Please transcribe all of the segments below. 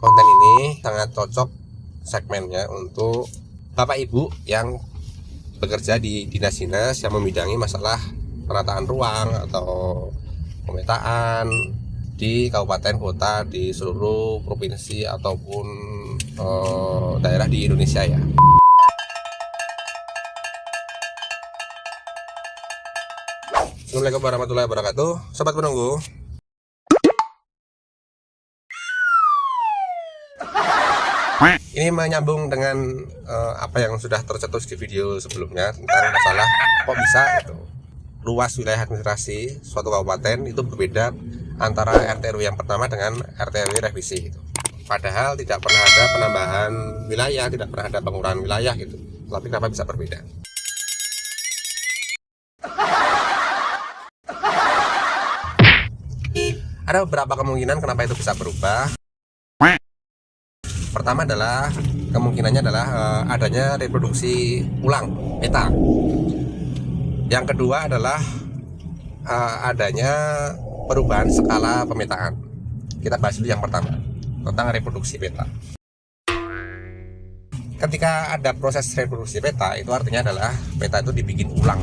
Konten ini sangat cocok segmennya untuk Bapak Ibu yang bekerja di dinas-dinas yang membidangi masalah penataan ruang atau pemetaan di kabupaten kota di seluruh provinsi ataupun daerah di Indonesia ya. Assalamualaikum warahmatullahi wabarakatuh, sobat penunggu. Ini menyambung dengan apa yang sudah tercetus di video sebelumnya tentang masalah kok bisa itu luas wilayah administrasi suatu kabupaten itu berbeda antara RT RW yang pertama dengan RT RW revisi itu. Padahal tidak pernah ada penambahan wilayah, tidak pernah ada pengurangan wilayah gitu. Tapi kenapa bisa berbeda? Ada beberapa kemungkinan kenapa itu bisa berubah. Pertama adalah kemungkinannya adalah adanya reproduksi ulang peta. Yang kedua adalah adanya perubahan skala pemetaan. Kita bahas dulu yang pertama tentang reproduksi peta. Ketika ada proses reproduksi peta, itu artinya adalah peta itu dibikin ulang.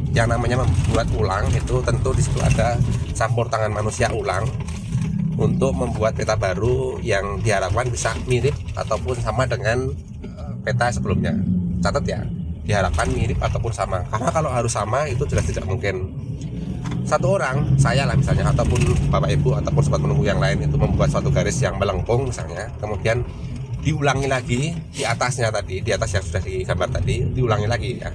Yang namanya membuat ulang itu tentu di situ ada campur tangan manusia ulang untuk membuat peta baru yang diharapkan bisa mirip ataupun sama dengan peta sebelumnya. Catat ya, diharapkan mirip ataupun sama. Karena kalau harus sama itu jelas tidak mungkin. Satu orang, saya lah misalnya, ataupun Bapak Ibu ataupun sobat penunggu yang lain itu membuat suatu garis yang melengkung misalnya, kemudian diulangi lagi di atasnya tadi, di atas yang sudah digambar tadi, diulangi lagi ya.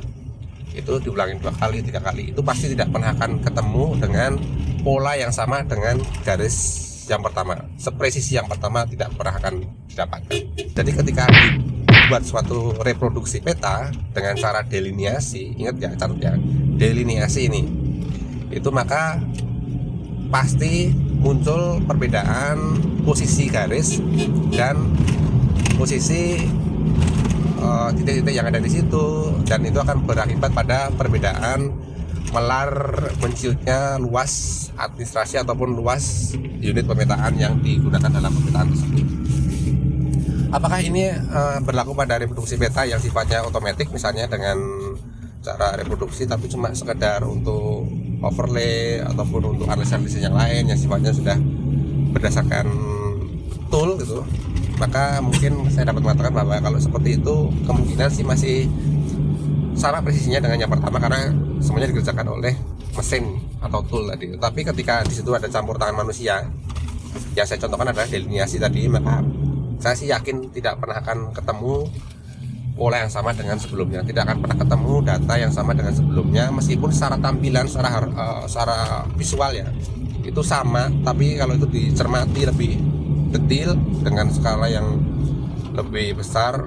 Itu diulangi 2 kali, 3 kali. Itu pasti tidak pernah akan ketemu dengan pola yang sama dengan garis yang pertama, sepresisi yang pertama tidak pernah akan didapatkan. Jadi ketika dibuat suatu reproduksi peta dengan cara delineasi, ingat ya, catat ya, delineasi ini, itu maka pasti muncul perbedaan posisi garis dan posisi titik-titik yang ada di situ, dan itu akan berakibat pada perbedaan melar menciutnya luas administrasi ataupun luas unit pemetaan yang digunakan dalam pemetaan tersebut. Apakah ini berlaku pada reproduksi peta yang sifatnya otomatis misalnya dengan cara reproduksi tapi cuma sekedar untuk overlay ataupun untuk analisis yang lain yang sifatnya sudah berdasarkan tool gitu? Maka mungkin saya dapat mengatakan bahwa kalau seperti itu kemungkinan sih masih sama presisinya dengan yang pertama karena semuanya dikerjakan oleh mesin atau tool tadi. Tapi ketika di situ ada campur tangan manusia, yang saya contohkan adalah delineasi tadi, maka saya sih yakin tidak pernah akan ketemu pola yang sama dengan sebelumnya, tidak akan pernah ketemu data yang sama dengan sebelumnya, meskipun secara tampilan, secara visual ya itu sama, tapi kalau itu dicermati lebih detail dengan skala yang lebih besar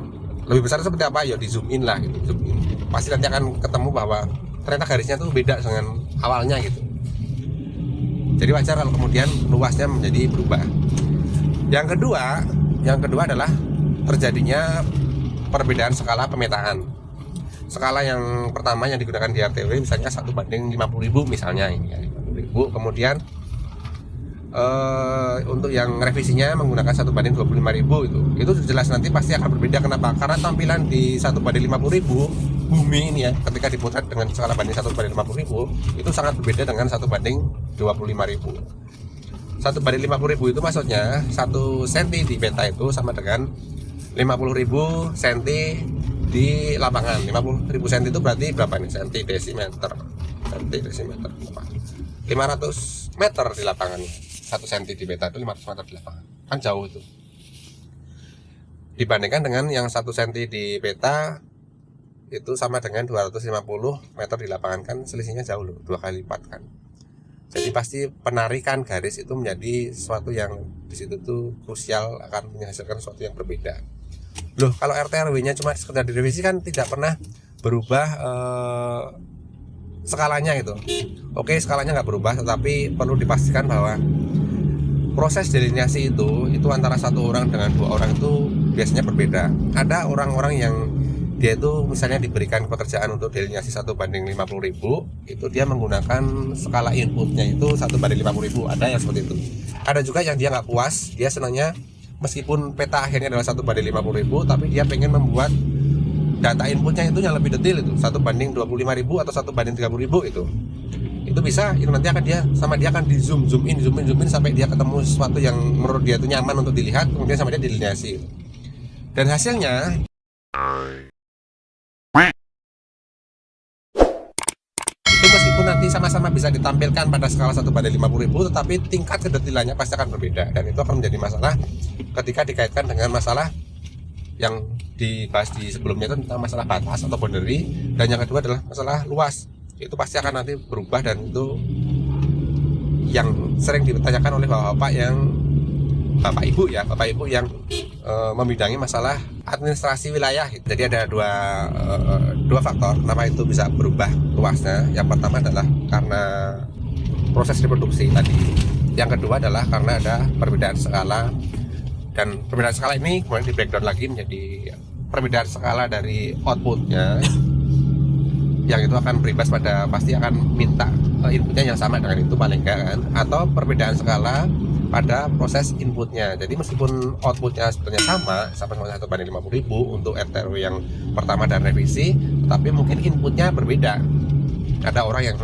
seperti apa ya, di zoom in lah gitu, zoom in. Pasti nanti akan ketemu bahwa ternyata garisnya tuh beda dengan awalnya gitu. Jadi wajar kalau kemudian luasnya menjadi berubah. Yang kedua adalah terjadinya perbedaan skala pemetaan. Skala yang pertama yang digunakan di RTW misalnya 1:50.000 misalnya ini ya, 50.000. Kemudian untuk yang revisinya menggunakan 1:25.000 itu jelas nanti pasti akan berbeda. Kenapa? Karena tampilan di 1:50.000 bumi ini ya, ketika dipotret dengan skala banding 1:50.000 itu sangat berbeda dengan 1:25.000. 1:50.000 itu maksudnya 1 cm di peta itu sama dengan 50.000 cm di lapangan. 50.000 cm itu berarti berapa nih? Cm desimeter 500 meter di lapangan. 1 cm di peta itu 500 meter di lapangan, kan jauh itu dibandingkan dengan yang 1 cm di peta itu sama dengan 250 meter di lapangan, kan selisihnya jauh loh, 2 kali lipat kan. Jadi pasti penarikan garis itu menjadi sesuatu yang di situ tuh krusial, akan menghasilkan sesuatu yang berbeda. Loh, kalau RT RW nya cuma sekedar direvisi kan tidak pernah berubah skalanya gitu. Oke, skalanya nggak berubah, tetapi perlu dipastikan bahwa proses delineasi itu antara 1 orang dengan 2 orang itu biasanya berbeda. Ada orang-orang yang dia itu misalnya diberikan pekerjaan untuk delineasi 1:50.000, itu dia menggunakan skala inputnya itu 1:50.000. Ada yang seperti itu. Ada juga yang dia nggak puas, dia senangnya meskipun peta akhirnya adalah 1/50.000, tapi dia pengen membuat data inputnya itu yang lebih detail, itu 1/25.000 atau 1/30.000 itu bisa, itu nanti akan dia akan di zoom in sampai dia ketemu sesuatu yang menurut dia itu nyaman untuk dilihat, kemudian sama dia dilineasi. Dan hasilnya itu meskipun nanti sama-sama bisa ditampilkan pada skala 1/50.000, tetapi tingkat kedetailannya pasti akan berbeda, dan itu akan menjadi masalah ketika dikaitkan dengan masalah yang dibahas di sebelumnya itu tentang masalah batas atau boundary, dan yang kedua adalah masalah luas. Itu pasti akan nanti berubah, dan itu yang sering ditanyakan oleh bapak ibu yang membidangi masalah administrasi wilayah. Jadi ada dua faktor kenapa itu bisa berubah luasnya. Yang pertama adalah karena proses reproduksi tadi, yang kedua adalah karena ada perbedaan skala, dan perbedaan skala ini kemudian di breakdown lagi menjadi perbedaan skala dari outputnya, yang itu akan berimbas pada pasti akan minta inputnya yang sama dengan itu paling enggak kan, atau perbedaan skala pada proses inputnya. Jadi meskipun outputnya sebenarnya sama 1/50.000 untuk RTRW yang pertama dan revisi, tetapi mungkin inputnya berbeda. Ada orang yang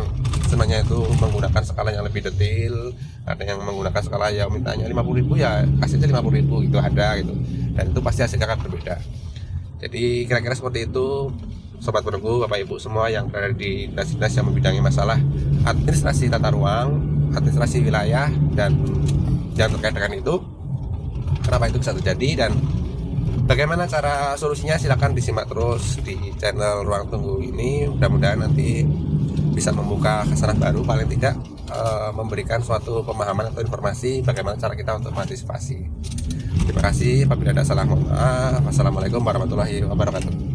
senangnya itu menggunakan skala yang lebih detail, ada yang menggunakan skala yang mintanya 50.000, ya kasih aja 50.000, itu ada gitu, dan itu pasti hasilnya akan berbeda. Jadi kira-kira seperti itu Sobat Penunggu, Bapak Ibu semua yang berada di dinas-dinas yang membidangi masalah administrasi tata ruang, administrasi wilayah, dan yang terkait dengan itu, kenapa itu bisa terjadi dan bagaimana cara solusinya, silahkan disimak terus di channel Ruang Tunggu ini. Mudah-mudahan nanti bisa membuka khazanah baru, paling tidak memberikan suatu pemahaman atau informasi bagaimana cara kita untuk mengantisipasi. Terima kasih, apabila ada salah mohon maaf. Wassalamualaikum warahmatullahi wabarakatuh.